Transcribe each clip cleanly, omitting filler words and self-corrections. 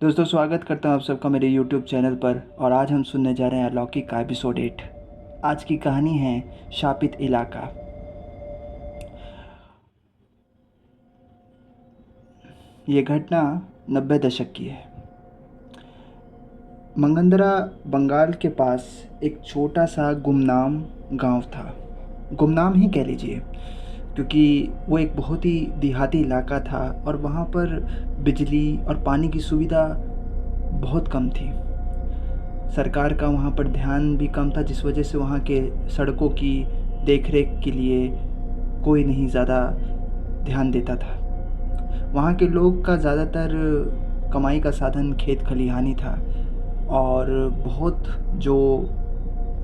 दोस्तों, स्वागत करता हूँ आप सबका मेरे यूट्यूब चैनल पर। और आज हम सुनने जा रहे हैं अलौकिक का एपिसोड 8। आज की कहानी है शापित इलाका। ये घटना 90 दशक की है। मंगंदरा बंगाल के पास एक छोटा सा गुमनाम गांव था। गुमनाम ही कह लीजिए, क्योंकि वो एक बहुत ही देहाती इलाका था और वहाँ पर बिजली और पानी की सुविधा बहुत कम थी। सरकार का वहाँ पर ध्यान भी कम था, जिस वजह से वहाँ के सड़कों की देखरेख के लिए कोई नहीं ज़्यादा ध्यान देता था। वहाँ के लोग का ज़्यादातर कमाई का साधन खेत खलिहानी था और बहुत जो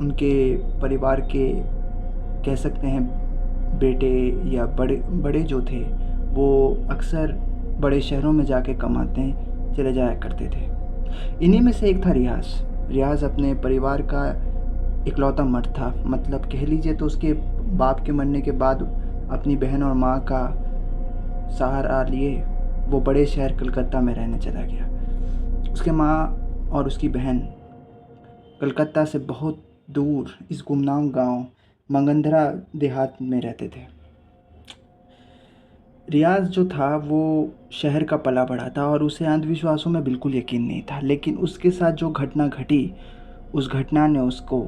उनके परिवार के कह सकते हैं बेटे या बड़े बड़े जो थे, वो अक्सर बड़े शहरों में जाके कमाते चले जाया करते थे। इन्हीं में से एक था रियाज़ अपने परिवार का इकलौता मर्द था। मतलब कह लीजिए तो उसके बाप के मरने के बाद अपनी बहन और माँ का सहारा लिए वो बड़े शहर कलकत्ता में रहने चला गया। उसके माँ और उसकी बहन कलकत्ता से बहुत दूर इस गुमनाम गांव मंगंदरा देहात में रहते थे। रियाज़ जो था वो शहर का पला बढ़ा था और उसे अंधविश्वासों में बिल्कुल यकीन नहीं था। लेकिन उसके साथ जो घटना घटी, उस घटना ने उसको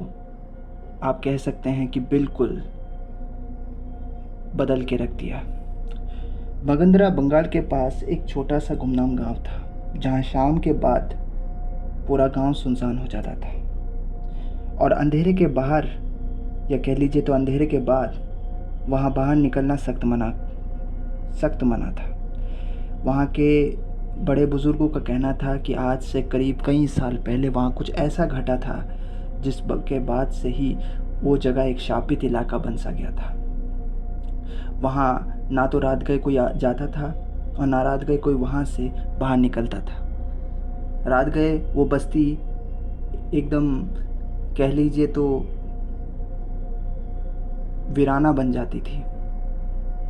आप कह सकते हैं कि बिल्कुल बदल के रख दिया। मंगंदरा बंगाल के पास एक छोटा सा गुमनाम गांव था, जहां शाम के बाद पूरा गांव सुनसान हो जाता था और अंधेरे के बाहर, या कह लीजिए तो अंधेरे के बाद वहां बाहर निकलना सख्त मना था। वहाँ के बड़े बुज़ुर्गों का कहना था कि आज से करीब कई साल पहले वहाँ कुछ ऐसा घटा था जिस के बाद से ही वो जगह एक शापित इलाका बन सा गया था। वहाँ ना तो रात गए कोई जाता था और ना रात गए कोई वहाँ से बाहर निकलता था। रात गए वो बस्ती एकदम कह लीजिए तो वीराना बन जाती थी,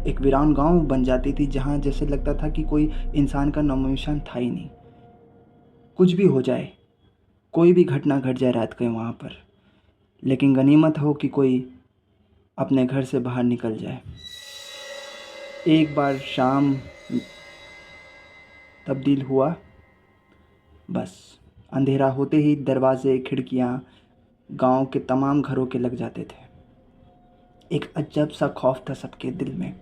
एक वीरान गांव बन जाती थी, जहां जैसे लगता था कि कोई इंसान का नामो निशान था ही नहीं। कुछ भी हो जाए, कोई भी घटना घट जाए रात को वहाँ पर, लेकिन गनीमत हो कि कोई अपने घर से बाहर निकल जाए। एक बार शाम तब्दील हुआ, बस अंधेरा होते ही दरवाजे खिड़कियाँ गांव के तमाम घरों के लग जाते थे। एक अजब सा खौफ था सबके दिल में,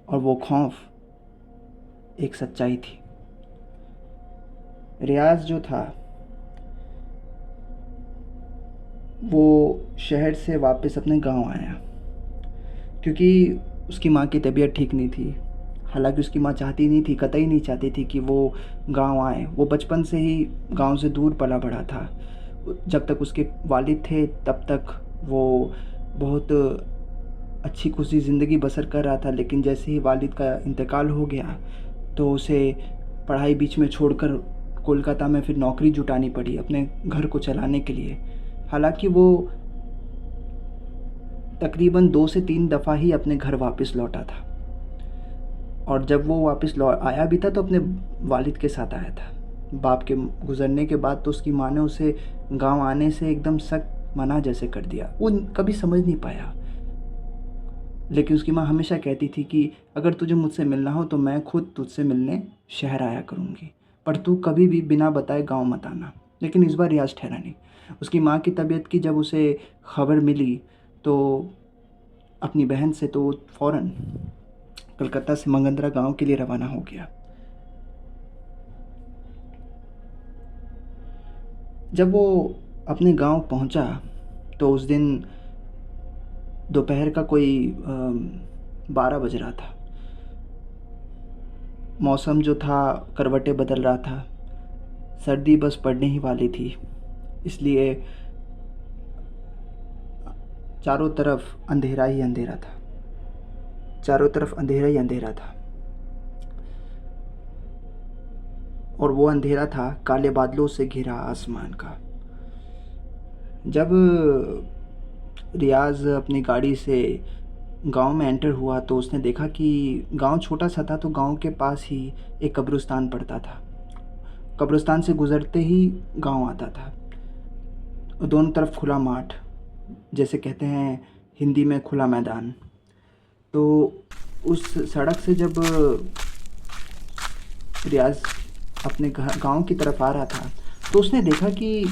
और वो खौफ एक सच्चाई थी। रियाज़ जो था वो शहर से वापस अपने गांव आया, क्योंकि उसकी माँ की तबीयत ठीक नहीं थी। हालांकि उसकी माँ चाहती नहीं थी, कतई नहीं चाहती थी कि वो गांव आए। वो बचपन से ही गांव से दूर पला बढ़ा था। जब तक उसके वालिद थे तब तक वो बहुत अच्छी खुशी ज़िंदगी बसर कर रहा था। लेकिन जैसे ही वालिद का इंतकाल हो गया तो उसे पढ़ाई बीच में छोड़कर कोलकाता में फिर नौकरी जुटानी पड़ी अपने घर को चलाने के लिए। हालांकि वो तकरीबन 2 से 3 दफ़ा ही अपने घर वापस लौटा था, और जब वो वापस आया भी था तो अपने वालिद के साथ आया था। बाप के गुज़रने के बाद तो उसकी माँ ने उसे गांव आने से एकदम सख्त मना जैसे कर दिया। वो कभी समझ नहीं पाया, लेकिन उसकी माँ हमेशा कहती थी कि अगर तुझे मुझसे मिलना हो तो मैं खुद तुझसे मिलने शहर आया करूँगी, पर तू कभी भी बिना बताए गांव मत आना। लेकिन इस बार रियाज़ ठहरा नहीं। उसकी माँ की तबीयत की जब उसे खबर मिली तो अपनी बहन से तो फ़ौरन कलकत्ता से मंगंदरा गांव के लिए रवाना हो गया। जब वो अपने गांव पहुंचा तो उस दिन दोपहर का कोई 12 बज रहा था। मौसम जो था करवटें बदल रहा था, सर्दी बस पड़ने ही वाली थी, इसलिए चारों तरफ अंधेरा ही अंधेरा था। चारों तरफ अंधेरा ही अंधेरा था, और वो अंधेरा था काले बादलों से घिरा आसमान का। जब रियाज़ अपनी गाड़ी से गांव में एंटर हुआ तो उसने देखा कि गांव छोटा सा था, तो गांव के पास ही एक कब्रिस्तान पड़ता था। कब्रिस्तान से गुज़रते ही गाँव आता था। दोनों तरफ खुला माठ, जैसे कहते हैं हिंदी में खुला मैदान। तो उस सड़क से जब रियाज़ अपने गाँव की तरफ आ रहा था, तो उसने देखा कि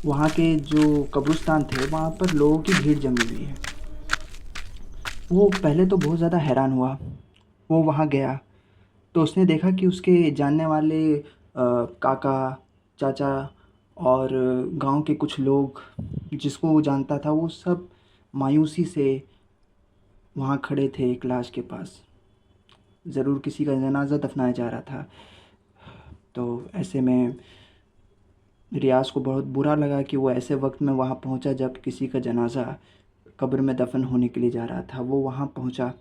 वहाँ के जो कब्रिस्तान थे वहाँ पर लोगों की भीड़ जमी हुई है। वो पहले तो बहुत ज़्यादा हैरान हुआ। वो वहाँ गया तो उसने देखा कि उसके जानने वाले काका, चाचा और गांव के कुछ लोग जिसको वो जानता था, वो सब मायूसी से वहाँ खड़े थे एक लाश के पास। ज़रूर किसी का जनाज़ा दफनाया जा रहा था। तो ऐसे में रियाज़ को बहुत बुरा लगा कि वो ऐसे वक्त में वहाँ पहुँचा जब किसी का जनाज़ा कब्र में दफन होने के लिए जा रहा था। वो वहाँ पहुँचा,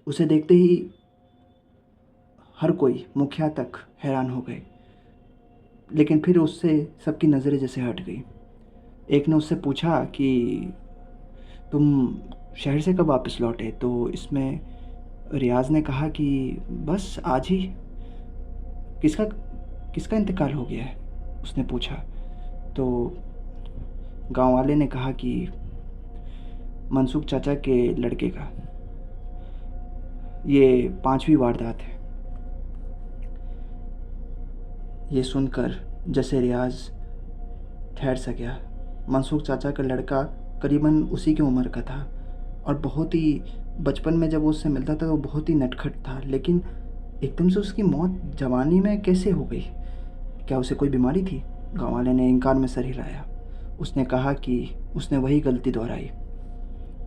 उसे देखते ही हर कोई, मुखिया तक हैरान हो गए। लेकिन फिर उससे सबकी नज़रें जैसे हट गई। एक ने उससे पूछा कि तुम शहर से कब वापस लौटे? तो इसमें रियाज़ ने कहा कि बस आज ही। किसका किसका इंतकाल हो गया है? उसने पूछा। तो गांव वाले ने कहा कि मनसूख चाचा के लड़के का। ये 5वीं वारदात है। ये सुनकर जैसे रियाज़ ठहर सा गया। मनसूख चाचा का लड़का करीबन उसी की उम्र का था और बहुत ही बचपन में जब वो उससे मिलता था तो बहुत ही नटखट था। लेकिन एकदम से उसकी मौत जवानी में कैसे हो गई? क्या उसे कोई बीमारी थी? गाँव वाले ने इनकार में सर हिलाया। उसने कहा कि उसने वही गलती दोहराई।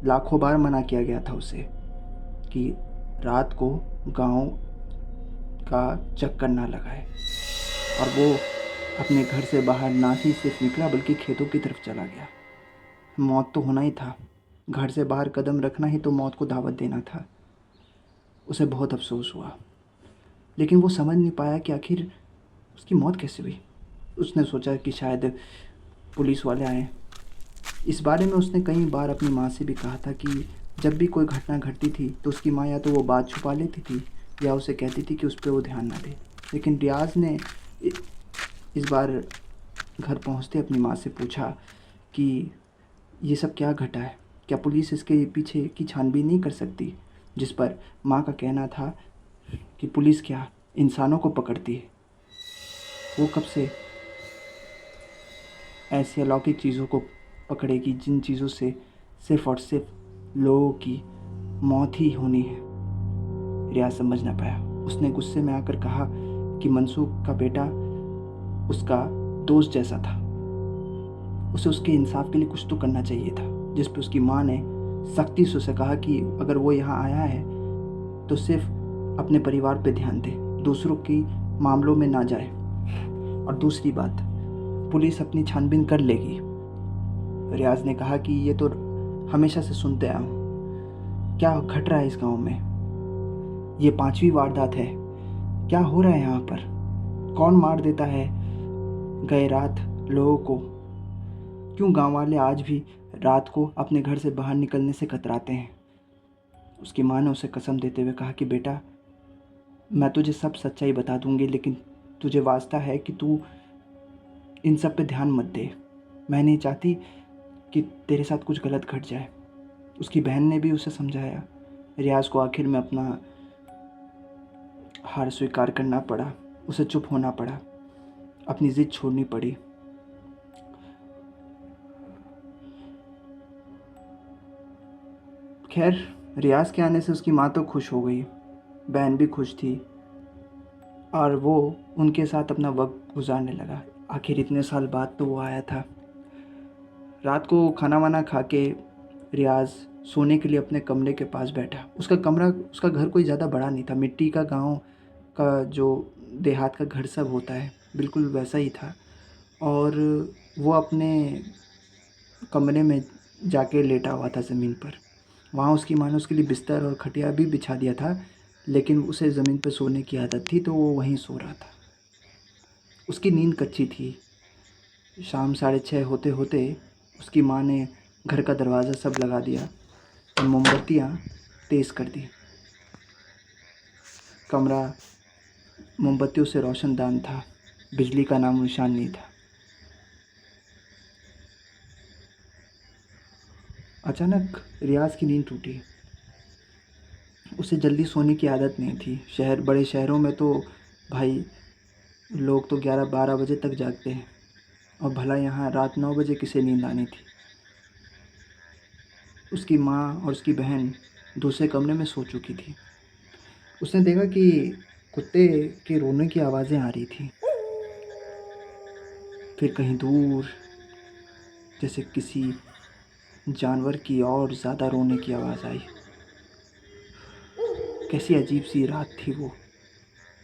लाखों बार मना किया गया था उसे कि रात को गांव का चक्कर ना लगाए, और वो अपने घर से बाहर ना ही सिर्फ निकला बल्कि खेतों की तरफ चला गया। मौत तो होना ही था। घर से बाहर कदम रखना ही तो मौत को दावत देना था। उसे बहुत अफसोस हुआ, लेकिन वो समझ नहीं पाया कि आखिर उसकी मौत कैसे हुई। उसने सोचा कि शायद पुलिस वाले आए। इस बारे में उसने कई बार अपनी माँ से भी कहा था कि जब भी कोई घटना घटती थी तो उसकी माँ या तो वो बात छुपा लेती थी या उसे कहती थी कि उस पर वो ध्यान ना दे। लेकिन रियाज़ ने इस बार घर पहुँचते अपनी माँ से पूछा कि ये सब क्या घटा है? क्या पुलिस इसके पीछे की छानबीन नहीं कर सकती? जिस पर माँ का कहना था कि पुलिस क्या, इंसानों को पकड़ती है। वो कब से ऐसी अलौकिक चीज़ों को पकड़ेगी जिन चीज़ों से सिर्फ़ और सिर्फ लोगों की मौत ही होनी है? रियाज समझ ना पाया। उसने गुस्से में आकर कहा कि मनसूख का बेटा उसका दोस्त जैसा था, उसे उसके इंसाफ के लिए कुछ तो करना चाहिए था। जिस पे उसकी माँ ने सख्ती से उसे कहा कि अगर वो यहाँ आया है तो सिर्फ अपने परिवार पे ध्यान दे, दूसरों की मामलों में ना जाए। और दूसरी बात, पुलिस अपनी छानबीन कर लेगी। रियाज ने कहा कि ये तो हमेशा से सुनते आया हूँ। क्या घट रहा है इस गांव में? ये 5वीं वारदात है। क्या हो रहा है यहाँ पर? कौन मार देता है गए रात लोगों को? क्यों गांव वाले आज भी रात को अपने घर से बाहर निकलने से कतराते हैं? उसकी माँ ने उसे कसम देते हुए कहा कि बेटा, मैं तुझे सब सच्चाई बता दूंगी, लेकिन तुझे वास्ता है कि तू इन सब पे ध्यान मत दे। मैं नहीं चाहती कि तेरे साथ कुछ गलत घट जाए। उसकी बहन ने भी उसे समझाया। रियाज को आखिर में अपना हार स्वीकार करना पड़ा। उसे चुप होना पड़ा, अपनी जिद छोड़नी पड़ी। खैर, रियाज के आने से उसकी माँ तो खुश हो गई, बहन भी खुश थी और वो उनके साथ अपना वक्त गुजारने लगा। आखिर इतने साल बाद तो वो आया था। रात को खाना वाना खा के रियाज सोने के लिए अपने कमरे के पास बैठा। उसका घर कोई ज़्यादा बड़ा नहीं था। मिट्टी का गांव का जो देहात का घर सब होता है, बिल्कुल वैसा ही था। और वो अपने कमरे में जाके लेटा हुआ था ज़मीन पर। वहाँ उसकी माँ ने उसके लिए बिस्तर और खटिया भी बिछा दिया था, लेकिन उसे ज़मीन पर सोने की आदत थी तो वो वहीं सो रहा था। उसकी नींद कच्ची थी। शाम 6:30 होते होते उसकी माँ ने घर का दरवाज़ा सब लगा दिया और मोमबत्तियाँ तेज़ कर दी। कमरा मोमबत्तियों से रोशनदान था, बिजली का नामो निशान नहीं था। अचानक रियाज़ की नींद टूटी। उसे जल्दी सोने की आदत नहीं थी। बड़े शहरों में तो भाई लोग तो 11-12 बजे तक जागते हैं, और भला यहाँ रात 9 बजे किसे नींद आनी थी। उसकी माँ और उसकी बहन दूसरे कमरे में सो चुकी थी। उसने देखा कि कुत्ते के रोने की आवाज़ें आ रही थी। फिर कहीं दूर जैसे किसी जानवर की और ज़्यादा रोने की आवाज़ आई। कैसी अजीब सी रात थी वो,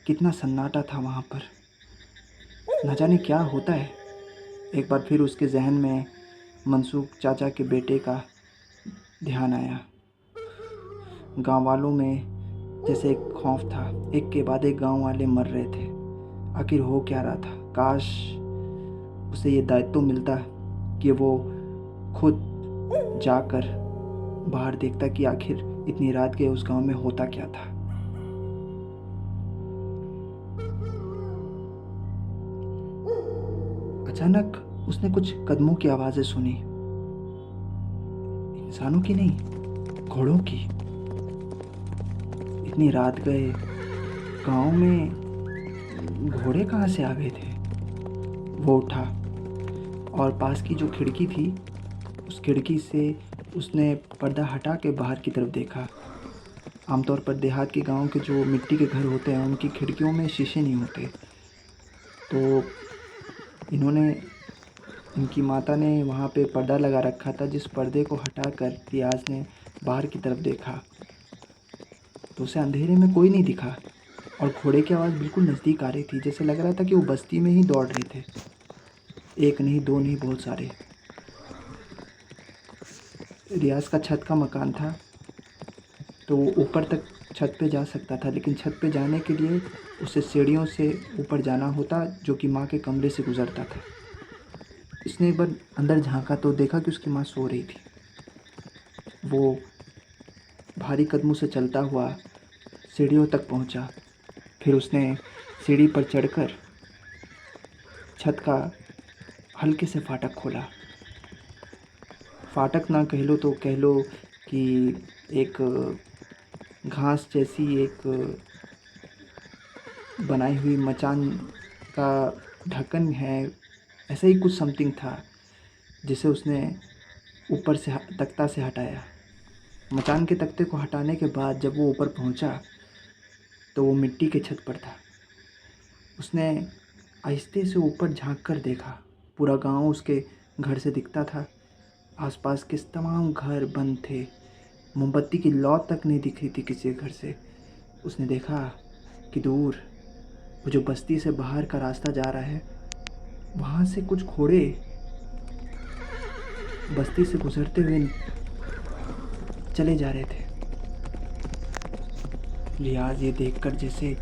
कितना सन्नाटा था वहाँ पर, न जाने क्या होता है। एक बार फिर उसके जहन में मनसूख चाचा के बेटे का ध्यान आया। गांव वालों में जैसे एक खौफ था, एक के बाद एक गांव वाले मर रहे थे। आखिर हो क्या रहा था? काश उसे ये दायित्व मिलता कि वो खुद जाकर बाहर देखता कि आखिर इतनी रात के उस गांव में होता क्या था। अचानक उसने कुछ कदमों की आवाज़ें सुनी। इंसानों की नहीं, घोड़ों की। इतनी रात गए, गांव में घोड़े कहाँ से आ गए थे? वो उठा और पास की जो खिड़की थी, उस खिड़की से उसने पर्दा हटा के बाहर की तरफ देखा। आमतौर पर देहात के गांव के जो मिट्टी के घर होते हैं, उनकी खिड़कियों में शीशे नहीं होते। तो इनकी माता ने वहाँ पे पर्दा लगा रखा था, जिस पर्दे को हटाकर रियाज़ ने बाहर की तरफ देखा तो उसे अंधेरे में कोई नहीं दिखा, और घोड़े की आवाज़ बिल्कुल नज़दीक आ रही थी। जैसे लग रहा था कि वो बस्ती में ही दौड़ रहे थे। एक नहीं, दो नहीं, बहुत सारे। रियाज़ का छत का मकान था, तो वो ऊपर तक छत पे जा सकता था, लेकिन छत पे जाने के लिए उसे सीढ़ियों से ऊपर जाना होता, जो कि माँ के कमरे से गुज़रता था। इसने एक बार अंदर झांका तो देखा कि उसकी माँ सो रही थी। वो भारी कदमों से चलता हुआ सीढ़ियों तक पहुंचा। फिर उसने सीढ़ी पर चढ़कर छत का हल्के से फाटक खोला। फाटक ना कह लो तो कह लो कि एक घास जैसी एक बनाई हुई मचान का ढक्कन है, ऐसा ही कुछ समथिंग था, जिसे उसने ऊपर से तख्ता से हटाया। मचान के तख्ते को हटाने के बाद जब वो ऊपर पहुंचा तो वो मिट्टी के छत पर था। उसने आहिस्ते से ऊपर झांक कर देखा। पूरा गांव उसके घर से दिखता था। आसपास के तमाम घर बंद थे। मोमबत्ती की लौ तक नहीं दिख रही थी किसी घर से। उसने देखा कि दूर वो जो बस्ती से बाहर का रास्ता जा रहा है, वहाँ से कुछ घोड़े बस्ती से गुजरते हुए चले जा रहे थे। लिहाज ये देखकर जैसे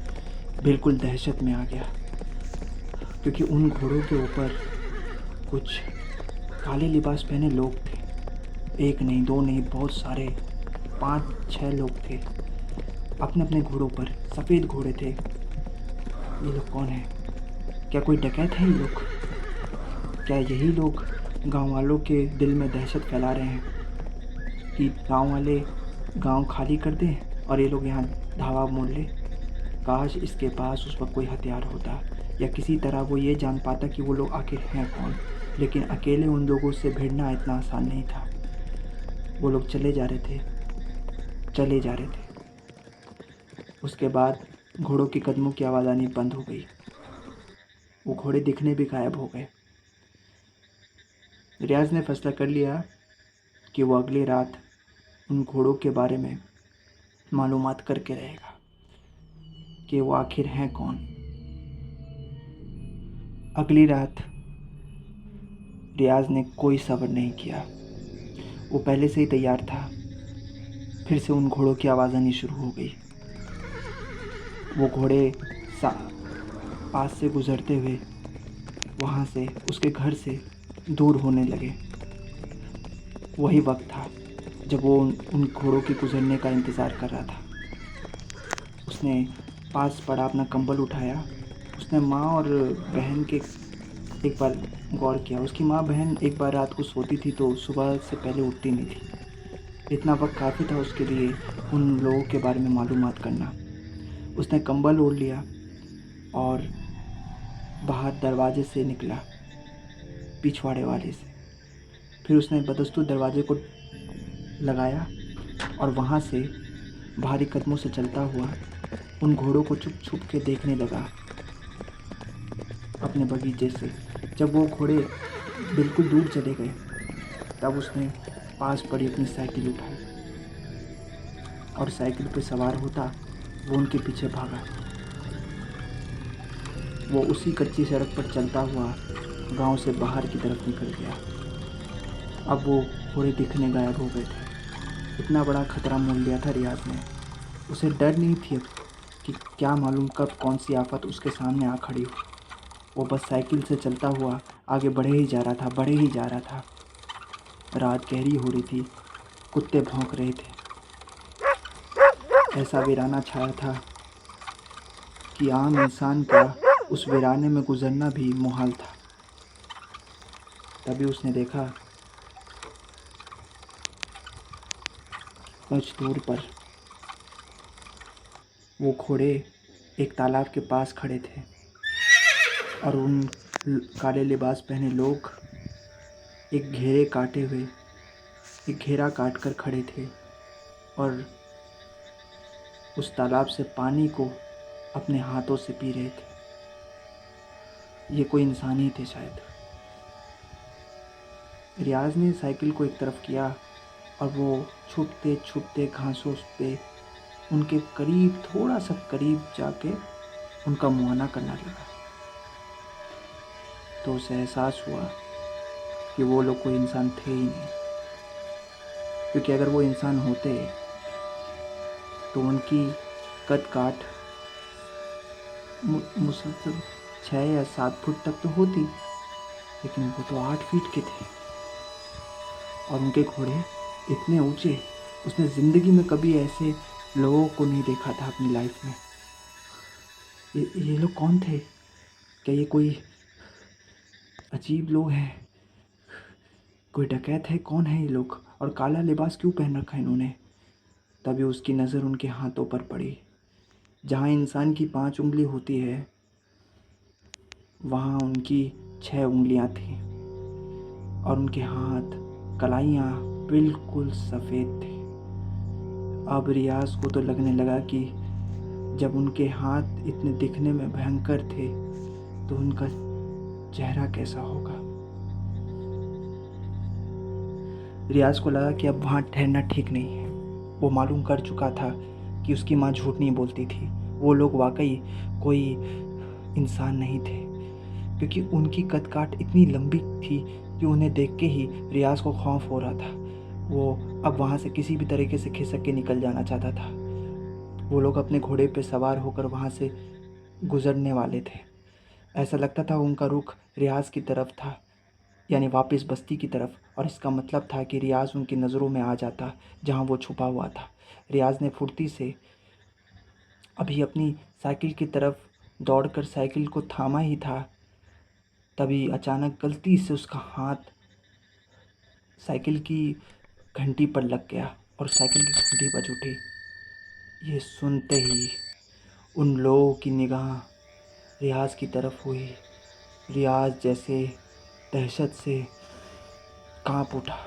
बिल्कुल दहशत में आ गया, क्योंकि उन घोड़ों के ऊपर कुछ काले लिबास पहने लोग थे। एक नहीं, दो नहीं, बहुत सारे, 5-6 लोग थे अपने अपने घोड़ों पर। सफ़ेद घोड़े थे। ये लोग कौन हैं? क्या कोई डकैत है ये लोग? क्या यही लोग गांव वालों के दिल में दहशत फैला रहे हैं कि गांव वाले गांव खाली कर दें और ये लोग यहाँ धावा मोड़ लें? काश इसके पास उस वक्त कोई हथियार होता, या किसी तरह वो ये जान पाता कि वो लोग आखिर हैं कौन। लेकिन अकेले उन लोगों से भिड़ना इतना आसान नहीं था। वो लोग चले जा रहे थे। उसके बाद घोड़ों के कदमों की आवाज़ आनी बंद हो गई। वो घोड़े दिखने भी गायब हो गए। रियाज ने फैसला कर लिया कि वो अगली रात उन घोड़ों के बारे में मालूमात करके रहेगा कि वो आखिर हैं कौन। अगली रात रियाज ने कोई सब्र नहीं किया। वो पहले से ही तैयार था। फिर से उन घोड़ों की आवाज़ आनी शुरू हो गई। वो घोड़े पास से गुज़रते हुए वहाँ से, उसके घर से दूर होने लगे। वही वक्त था जब वो उन घोड़ों के गुज़रने का इंतज़ार कर रहा था। उसने पास पड़ा, अपना कंबल उठाया। उसने माँ और बहन के एक बार गौर किया। उसकी माँ बहन एक बार रात को सोती थी तो सुबह से पहले उठती नहीं थी। इतना वक्त काफ़ी था उसके लिए उन लोगों के बारे में मालूमात करना। उसने कंबल ओढ़ लिया और बाहर दरवाजे से निकला, पिछवाड़े वाले से। फिर उसने बदस्तूर दरवाजे को लगाया और वहाँ से भारी कदमों से चलता हुआ उन घोड़ों को छुप छुप के देखने लगा अपने बगीचे से। जब वो घोड़े बिल्कुल दूर चले गए तब उसने पास पड़ी अपनी साइकिल उठाई और साइकिल पर सवार होता वो उनके पीछे भागा। वो उसी कच्ची सड़क पर चलता हुआ गांव से बाहर की तरफ निकल गया। अब वो घोड़े दिखने गायब हो गए थे। इतना बड़ा खतरा मोल लिया था रियाज ने। उसे डर नहीं थी अब कि क्या मालूम कब कौन सी आफत उसके सामने आ खड़ी हो। वो बस साइकिल से चलता हुआ आगे बढ़े ही जा रहा था, बढ़े ही जा रहा था। रात गहरी हो रही थी, कुत्ते भौंक रहे थे। ऐसा वीराना छाया था कि आम इंसान का उस वीराने में गुजरना भी मुहाल था। तभी उसने देखा कुछ दूर पर वो घोड़े एक तालाब के पास खड़े थे और उन काले लिबास पहने लोग एक घेरा काट कर खड़े थे और उस तालाब से पानी को अपने हाथों से पी रहे थे। ये कोई इंसान ही थे शायद। रियाज ने साइकिल को एक तरफ किया और वो छुपते छुपते घासों पे उनके करीब, थोड़ा सा करीब जाके उनका मुआयना करने लगा। तो उसे एहसास हुआ कि वो लोग कोई इंसान थे ही नहीं, क्योंकि अगर वो इंसान होते तो उनकी कद काठ मुसलसल 6 या 7 फुट तक तो होती, लेकिन वो तो 8 फीट के थे और उनके घोड़े इतने ऊंचे। उसने ज़िंदगी में कभी ऐसे लोगों को नहीं देखा था अपनी लाइफ में। ये लोग कौन थे? क्या ये कोई अजीब लोग हैं? कोई डकैत है? कौन है ये लोग? और काला लिबास क्यों पहन रखा है इन्होंने? तभी उसकी नज़र उनके हाथों पर पड़ी। जहाँ इंसान की 5 उंगली होती है वहाँ उनकी 6 उंगलियाँ थीं और उनके हाथ, कलाइयाँ बिल्कुल सफ़ेद थी। अब रियाज को तो लगने लगा कि जब उनके हाथ इतने दिखने में भयंकर थे तो उनका चेहरा कैसा होगा। रियाज को लगा कि अब वहाँ ठहरना ठीक नहीं है। वो मालूम कर चुका था कि उसकी माँ झूठ नहीं बोलती थी। वो लोग वाकई कोई इंसान नहीं थे, क्योंकि उनकी कद काठ इतनी लंबी थी कि उन्हें देख के ही रियाज को खौफ हो रहा था। वो अब वहाँ से किसी भी तरीके से खिसक के निकल जाना चाहता था। वो लोग अपने घोड़े पे सवार होकर वहाँ से गुजरने वाले थे। ऐसा लगता था उनका रुख रियाज की तरफ था, यानी वापस बस्ती की तरफ, और इसका मतलब था कि रियाज उनकी नज़रों में आ जाता जहाँ वो छुपा हुआ था। रियाज ने फुर्ती से अभी अपनी साइकिल की तरफ दौड़कर साइकिल को थामा ही था, तभी अचानक गलती से उसका हाथ साइकिल की घंटी पर लग गया और साइकिल की घंटी बज उठी। ये सुनते ही उन लोगों की निगाह रियाज की तरफ हुई। रियाज जैसे दहशत से कांप उठा।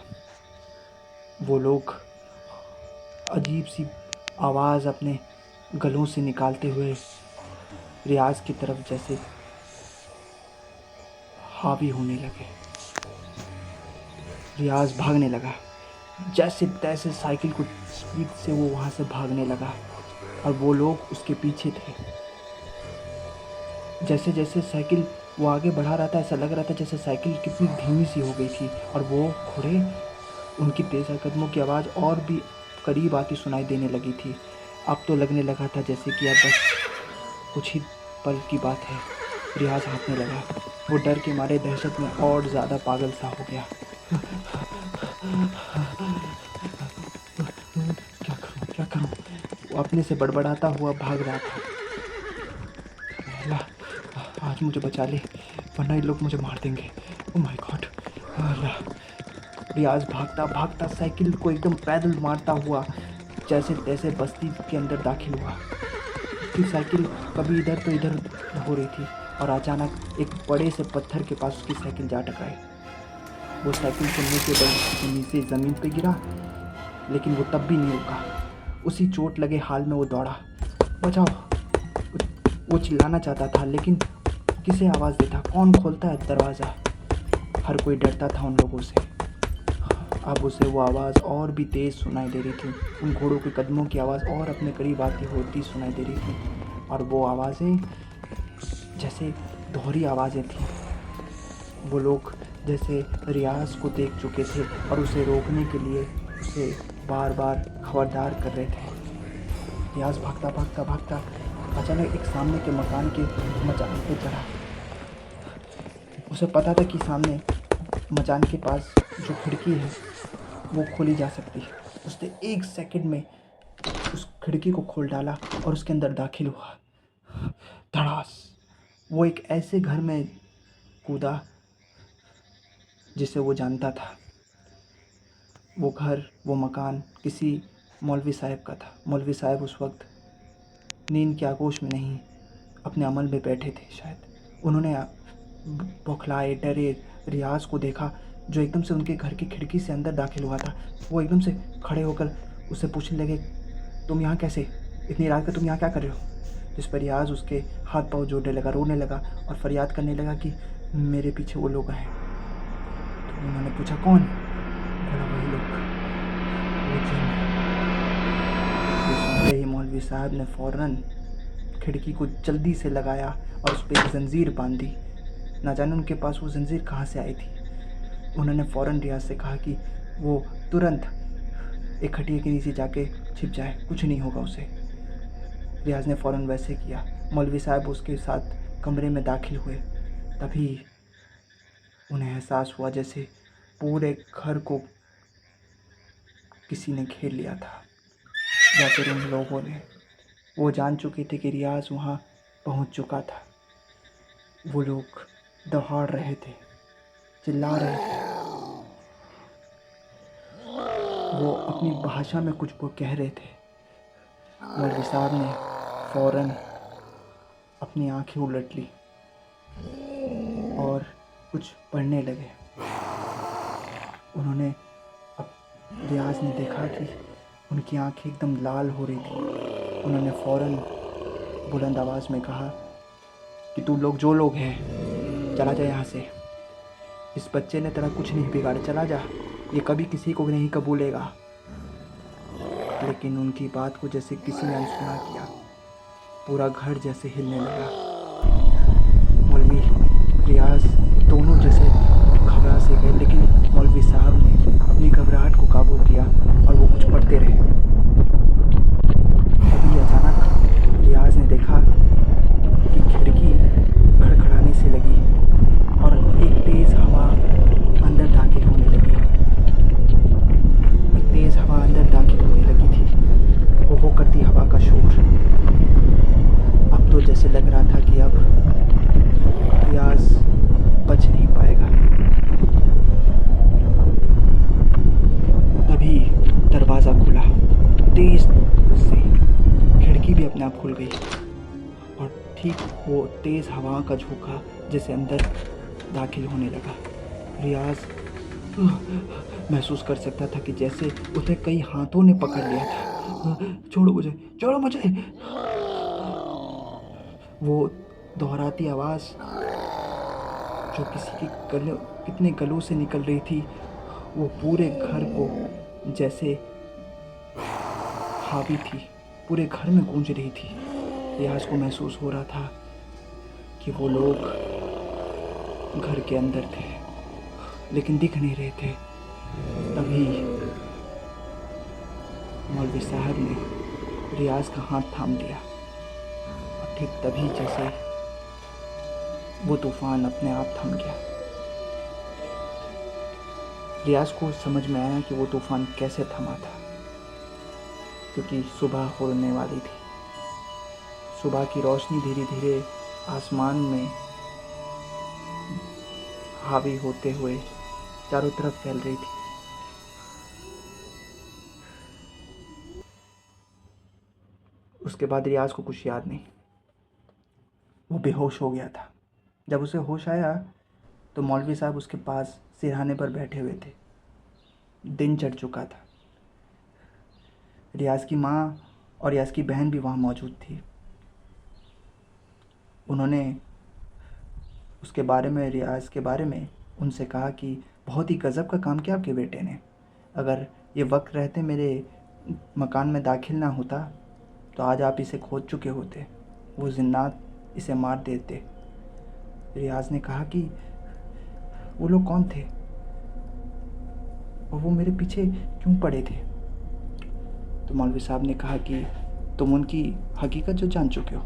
वो लोग अजीब सी आवाज़ अपने गलों से निकालते हुए रियाज की तरफ जैसे हावी होने लगे। रियाज भागने लगा, जैसे तैसे साइकिल को स्पीड से वो वहाँ से भागने लगा और वो लोग उसके पीछे थे। जैसे जैसे साइकिल वो आगे बढ़ा रहा था, ऐसा लग रहा था जैसे साइकिल कितनी धीमी सी हो गई थी और वो घोड़े, उनकी तेज़ कदमों की आवाज़ और भी करीब आती सुनाई देने लगी थी। अब तो लगने लगा था जैसे कि अब बस कुछ ही पल की बात है। रियाज हाँफने लगा। वो डर के मारे दहशत में और ज़्यादा पागल सा हो गया। क्या करूं? वो अपने से बड़बड़ाता हुआ भाग रहा था। रियाज मुझे बचा ले, वरना ये लोग मुझे मार देंगे। Oh my God. अल्लाह। रियाज भागता भागता साइकिल को एकदम पैदल मारता हुआ जैसे तैसे बस्ती के अंदर दाखिल हुआ। उसकी साइकिल कभी इधर तो इधर हो रही थी और अचानक एक बड़े से पत्थर के पास उसकी साइकिल जा टकराई। वो साइकिल चलने के बल से नीचे ज़मीन पे गिरा, लेकिन वो तब भी नहीं रुका। उसी चोट लगे हाल में वो दौड़ा। बचाओ। वो चिल्लाना चाहता था, लेकिन किसे आवाज़ देता? कौन खोलता है दरवाज़ा? हर कोई डरता था उन लोगों से। अब उसे वो आवाज़ और भी तेज़ सुनाई दे रही थी। उन घोड़ों के कदमों की आवाज़ और अपने करीब आती होती सुनाई दे रही थी, और वो आवाज़ें जैसे दोहरी आवाज़ें थीं। वो लोग जैसे रियाज को देख चुके थे और उसे रोकने के लिए उसे बार बार खबरदार कर रहे थे। रियाज भागता भागता भागता अचानक एक सामने के मकान के मचान पे चढ़ा। उसे पता था कि सामने मचान के पास जो खिड़की है वो खोली जा सकती है। उसने 1 सेकंड में उस खिड़की को खोल डाला और उसके अंदर दाखिल हुआ। धड़ास। वो एक ऐसे घर में कूदा जिसे वो जानता था। वो घर, वो मकान किसी मौलवी साहब का था। मौलवी साहब उस वक्त नींद के आगोश में नहीं, अपने अमल में बैठे थे शायद। उन्होंने बौखलाए डरे रियाज को देखा, जो एकदम से उनके घर की खिड़की से अंदर दाखिल हुआ था। वो एकदम से खड़े होकर उससे पूछने लगे, तुम यहाँ कैसे? इतनी रात को तुम यहाँ क्या कर रहे हो? जिस पर रियाज उसके हाथ पाँव जोड़ने लगा, रोने लगा और फरियाद करने लगा कि मेरे पीछे वो लोग हैं। तो उन्होंने पूछा, कौन? बोला, वही लोग, वो जिन। ये सुनते ही मौलवी साहब ने फ़ौरन खिड़की को जल्दी से लगाया और उस पर एक जंजीर बांधी। ना जाने उनके पास वो जंजीर कहाँ से आई थी। उन्होंने फ़ौरन रियाज से कहा कि वो तुरंत एक खटिया के नीचे जाके छिप जाए, कुछ नहीं होगा उसे। रियाज ने फ़ौरन वैसे किया। मौलवी साहब उसके साथ कमरे में दाखिल हुए। तभी उन्हें एहसास हुआ जैसे पूरे घर को किसी ने घेर लिया था, या फिर उन लोगों ने। वो जान चुके थे कि रियाज वहाँ पहुँच चुका था। वो लोग दहाड़ रहे थे, चिल्ला रहे थे। वो अपनी भाषा में कुछ वो कह रहे थे। मौलवी साहब ने फ़ौरन अपनी आंखें उलट ली और कुछ पढ़ने लगे। उन्होंने अब रियाज ने देखा कि उनकी आंखें एकदम लाल हो रही थी। उन्होंने फ़ौरन बुलंद आवाज़ में कहा कि तू लोग जो लोग हैं, चला जा यहाँ से। इस बच्चे ने तेरा कुछ नहीं बिगाड़ा, चला जा। ये कभी किसी को नहीं कबूलेगा। लेकिन उनकी बात को जैसे किसी ने अनसुना किया। पूरा घर जैसे हिलने लगा। मौलवी, रियाज दोनों जैसे घबरा से गए, लेकिन मौलवी साहब ने अपनी घबराहट को काबू किया और वो कुछ पढ़ते रहे। तभी अचानक रियाज ने देखा कि खिड़की खड़खड़ाने से लगी और एक तेज़ हवा अंदर दाखिल होने लगी। एक तेज़ हवा अंदर दाखिल होने लगी थी। हो करती हवा का शोर। अब तो जैसे लग रहा था कि अब रियाज बच नहीं पाएगा। तभी दरवाज़ा खुला तेज से। खिड़की भी अपने आप खुल गई और ठीक वो तेज़ हवा का झोंका जैसे अंदर दाखिल होने लगा। रियाज महसूस कर सकता था कि जैसे उसे कई हाथों ने पकड़ लिया था। छोड़ो मुझे, छोड़ो मुझे। वो दोहराती आवाज़ जो किसी के गले, कितने गलों से निकल रही थी, वो पूरे घर को जैसे हावी थी, पूरे घर में गूंज रही थी। रियाज को महसूस हो रहा था कि वो लोग घर के अंदर थे, लेकिन दिख नहीं रहे थे। तभी मौलवी साहब ने रियाज का हाथ थाम लिया और ठीक तभी जैसे वो तूफ़ान अपने आप थम गया। रियाज को समझ में आया कि वो तूफ़ान कैसे थमा था, क्योंकि सुबह होने वाली थी। सुबह की रोशनी धीरे धीरे आसमान में हावी होते हुए चारों तरफ फैल रही थी। उसके बाद रियाज को कुछ याद नहीं, वो बेहोश हो गया था। जब उसे होश आया तो मौलवी साहब उसके पास सिरहाने पर बैठे हुए थे। दिन चढ़ चुका था। रियाज की माँ और रियाज की बहन भी वहाँ मौजूद थी। उन्होंने उसके बारे में, रियाज के बारे में उनसे कहा कि बहुत ही गज़ब का काम किया आपके बेटे ने। अगर ये वक्त रहते मेरे मकान में दाखिल ना होता तो आज आप इसे खोज चुके होते, वो जिन्नात इसे मार देते। रियाज ने कहा कि वो लोग कौन थे और वो मेरे पीछे क्यों पड़े थे। तो मौलवी साहब ने कहा कि तुम उनकी हकीकत जो जान चुके हो,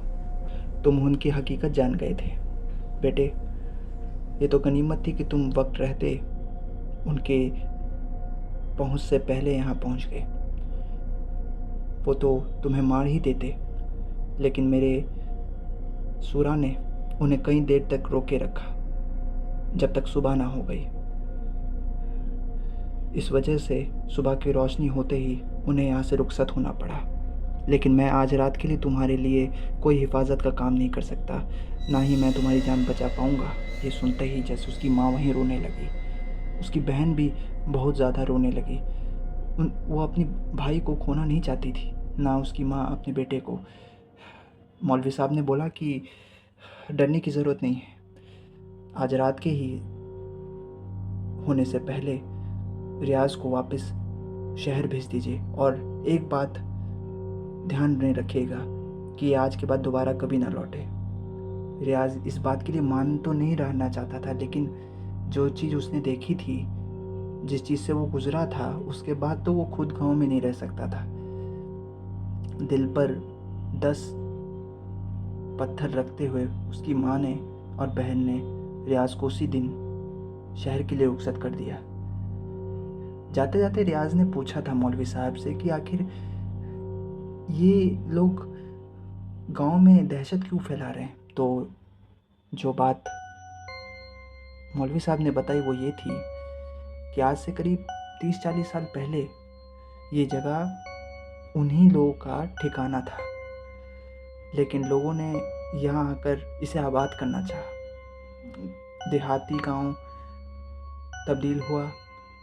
तुम उनकी हकीकत जान गए थे बेटे। ये तो गनीमत थी कि तुम वक्त रहते उनके पहुंच से पहले यहाँ पहुंच गए। वो तो तुम्हें मार ही देते, लेकिन मेरे सूरा ने उन्हें कई देर तक रोके रखा जब तक सुबह ना हो गई। इस वजह से सुबह की रोशनी होते ही उन्हें यहाँ से रुखसत होना पड़ा। लेकिन मैं आज रात के लिए तुम्हारे लिए कोई हिफाजत का काम नहीं कर सकता, ना ही मैं तुम्हारी जान बचा पाऊँगा। ये सुनते ही जैसे उसकी माँ वहीं रोने लगी, उसकी बहन भी बहुत ज़्यादा रोने लगी। वो अपनी भाई को खोना नहीं चाहती थी, ना उसकी माँ अपने बेटे को। मौलवी साहब ने बोला कि डरने की ज़रूरत नहीं है, आज रात के ही होने से पहले रियाज को वापस शहर भेज दीजिए। और एक बात ध्यान में रखिएगा कि आज के बाद दोबारा कभी ना लौटे। रियाज इस बात के लिए मान तो नहीं रहना चाहता था, लेकिन जो चीज़ उसने देखी थी, जिस चीज़ से वो गुजरा था, उसके बाद तो वो खुद गांव में नहीं रह सकता था। दिल पर 10 पत्थर रखते हुए उसकी माँ ने और बहन ने रियाज को उसी दिन शहर के लिए रुखसत कर दिया। जाते जाते रियाज ने पूछा था मौलवी साहब से कि आखिर ये लोग गांव में दहशत क्यों फैला रहे हैं। तो जो बात मौलवी साहब ने बताई वो ये थी कि आज से करीब 30-40 साल पहले ये जगह उन्हीं लोगों का ठिकाना था, लेकिन लोगों ने यहाँ आकर इसे आबाद करना चाहा। देहाती गांव तब्दील हुआ,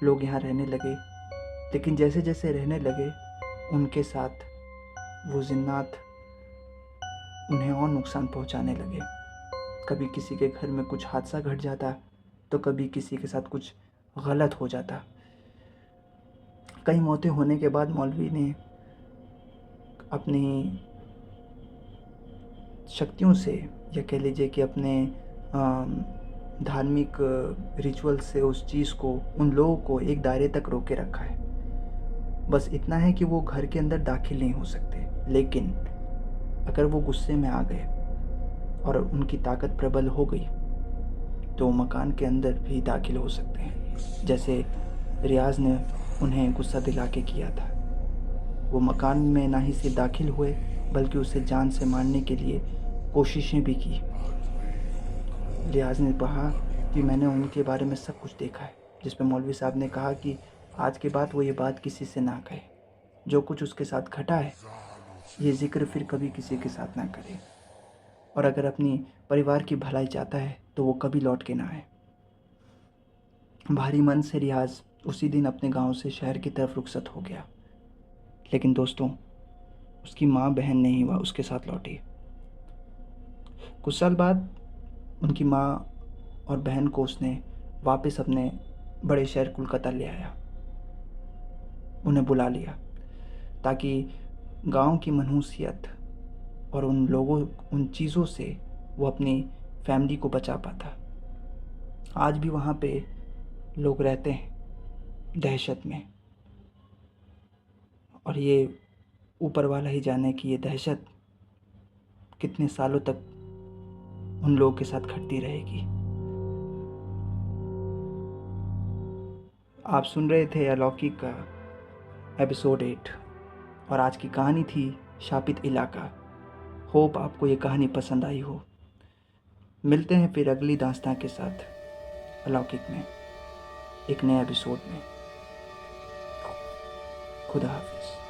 लोग यहाँ रहने लगे, लेकिन जैसे जैसे रहने लगे उनके साथ वो जिन्नात उन्हें और नुकसान पहुँचाने लगे। कभी किसी के घर में कुछ हादसा घट जाता तो कभी किसी के साथ कुछ गलत हो जाता। कई मौतें होने के बाद मौलवी ने अपनी शक्तियों से, या कह लीजिए कि अपने धार्मिक रिचुअल से उस चीज़ को, उन लोगों को एक दायरे तक रोके रखा है। बस इतना है कि वो घर के अंदर दाखिल नहीं हो सकते, लेकिन अगर वो गुस्से में आ गए और उनकी ताकत प्रबल हो गई तो मकान के अंदर भी दाखिल हो सकते हैं, जैसे रियाज ने उन्हें गुस्सा दिला के किया था। वो मकान में ना ही सिर्फ दाखिल हुए बल्कि उसे जान से मारने के लिए कोशिशें भी की। रियाज ने कहा कि मैंने उनके बारे में सब कुछ देखा है, जिस पर मौलवी साहब ने कहा कि आज के बाद वो ये बात किसी से ना कहे। जो कुछ उसके साथ घटा है ये ज़िक्र फिर कभी किसी के साथ ना करे, और अगर अपनी परिवार की भलाई चाहता है तो वो कभी लौट के ना आए। भारी मन से रियाज उसी दिन अपने गांव से शहर की तरफ रुखसत हो गया। लेकिन दोस्तों, उसकी माँ बहन नहीं हुआ उसके साथ लौटी। कुछ साल बाद उनकी माँ और बहन को उसने वापस अपने बड़े शहर कोलकाता ले आया, उन्हें बुला लिया ताकि गांव की मनहूसियत और उन लोगों, उन चीज़ों से वो अपनी फैमिली को बचा पाता। आज भी वहाँ पे लोग रहते हैं दहशत में, और ये ऊपर वाला ही जाने कि ये दहशत कितने सालों तक उन लोगों के साथ घटती रहेगी। आप सुन रहे थे अलौकिक का एपिसोड 8, और आज की कहानी थी शापित इलाका। होप आपको ये कहानी पसंद आई हो। मिलते हैं फिर अगली दास्तां के साथ। अलौकिक में एक नए एपिसोड में। खुदा हाफिज़।